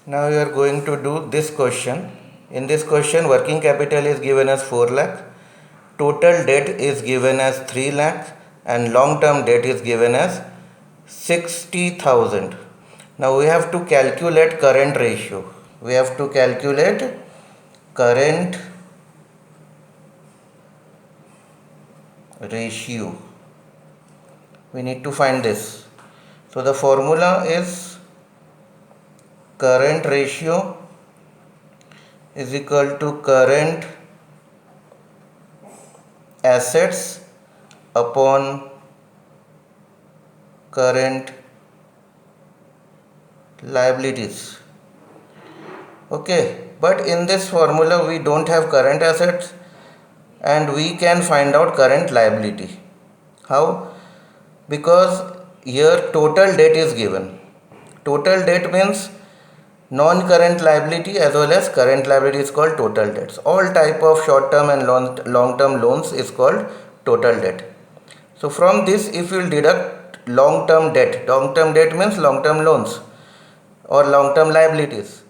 Now we are going to do this question. In this question, working capital is given as 4 lakh, total debt is given as 3 lakh, and long term debt is given as 60,000. Now we have to calculate current ratio. We have to calculate current ratio. We need to find this. So the formula is current ratio is equal to current assets upon current liabilities. Okay, but in this formula we don't have current assets and we can find out current liability. How? Because here total debt is given. Total debt means non-current liability as well as current liability is called total debts. All type of short-term and long-term loans is called total debt. So from this, if you will deduct long-term debt means long-term loans or long-term liabilities.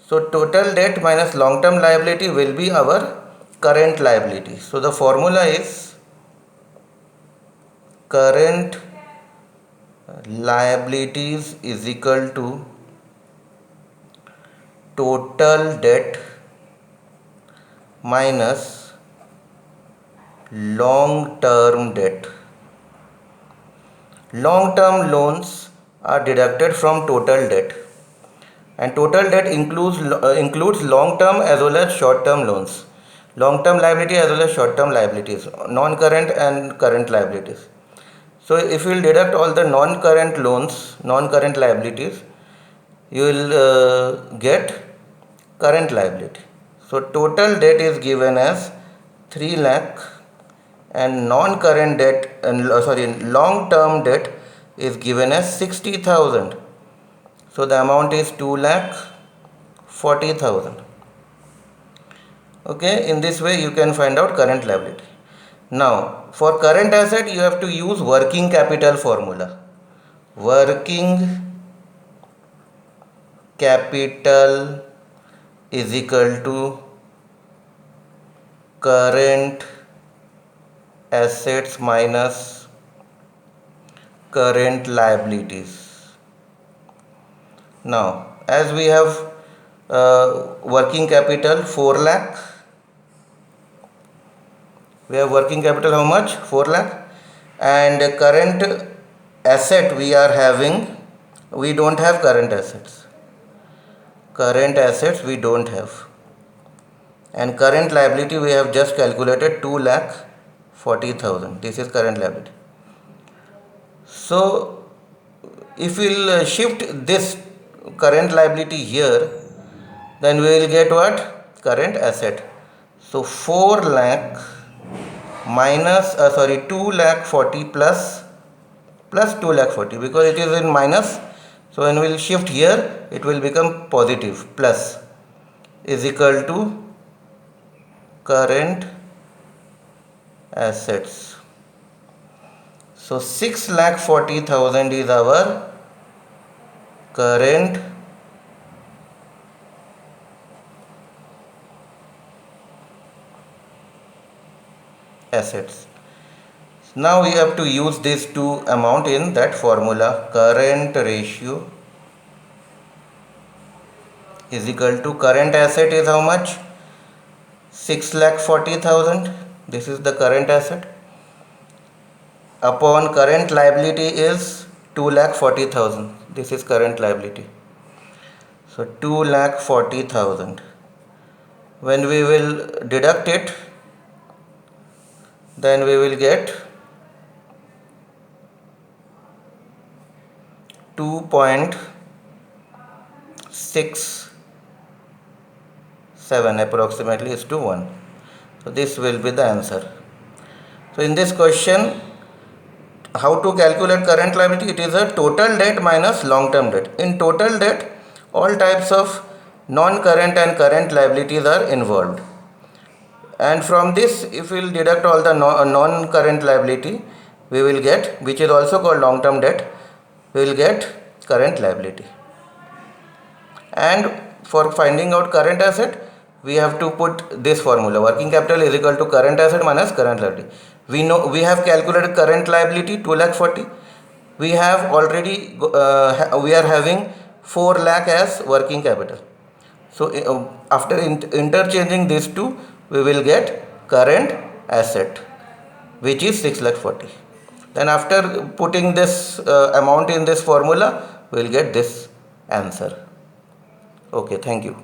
So total debt minus long-term liability will be our current liability. So the formula is current liabilities is equal to total debt minus long term debt. Long term loans are deducted from total debt, and total debt includes long term as well as short term loans, long term liability as well as short term liabilities, non current and current liabilities. So if you will deduct all the non current loans, non current liabilities, you will get current liability. So total debt is given as 3 lakh and non-current debt long term debt is given as 60,000. So the amount is 2 lakh 40,000. Okay, in this way you can find out current liability. Now for current asset you have to use working capital formula. Working capital is equal to current assets minus current liabilities. Now as we have working capital 4 lakh, we have working capital how much? 4 lakh, and current asset we are having, we don't have current assets. Current assets we don't have, and current liability we have just calculated 2 lakh 40,000. This is current liability. So if we will shift this current liability here, then we will get what? Current asset. So 4 lakh minus 2 lakh 40 plus 2 lakh 40, because it is in minus. So when we will shift here, it will become positive, plus is equal to current assets. So 6 lakh 40,000 is our current assets. Now we have to use these two amount in that formula. Current ratio is equal to current asset is how much? 6 lakh 40,000. This is the current asset, upon current liability is 2 lakh 40,000. This is current liability. So 2 lakh 40,000. When we will deduct it, then we will get 2.67 approximately is to 1. So this will be the answer. So in this question, how to calculate current liability? It is a total debt minus long term debt. In total debt, all types of non-current and current liabilities are involved, and from this if we will deduct all the non-current liability, we will get, which is also called long term debt, we will get current liability. And for finding out current asset, we have to put this formula: working capital is equal to current asset minus current liability. We know we have calculated current liability 2 lakh 40. We have already we are having 4 lakh as working capital. So after interchanging these two, we will get current asset, which is 6 lakh 40. Then after putting this amount in this formula, we will get this answer. Okay, thank you.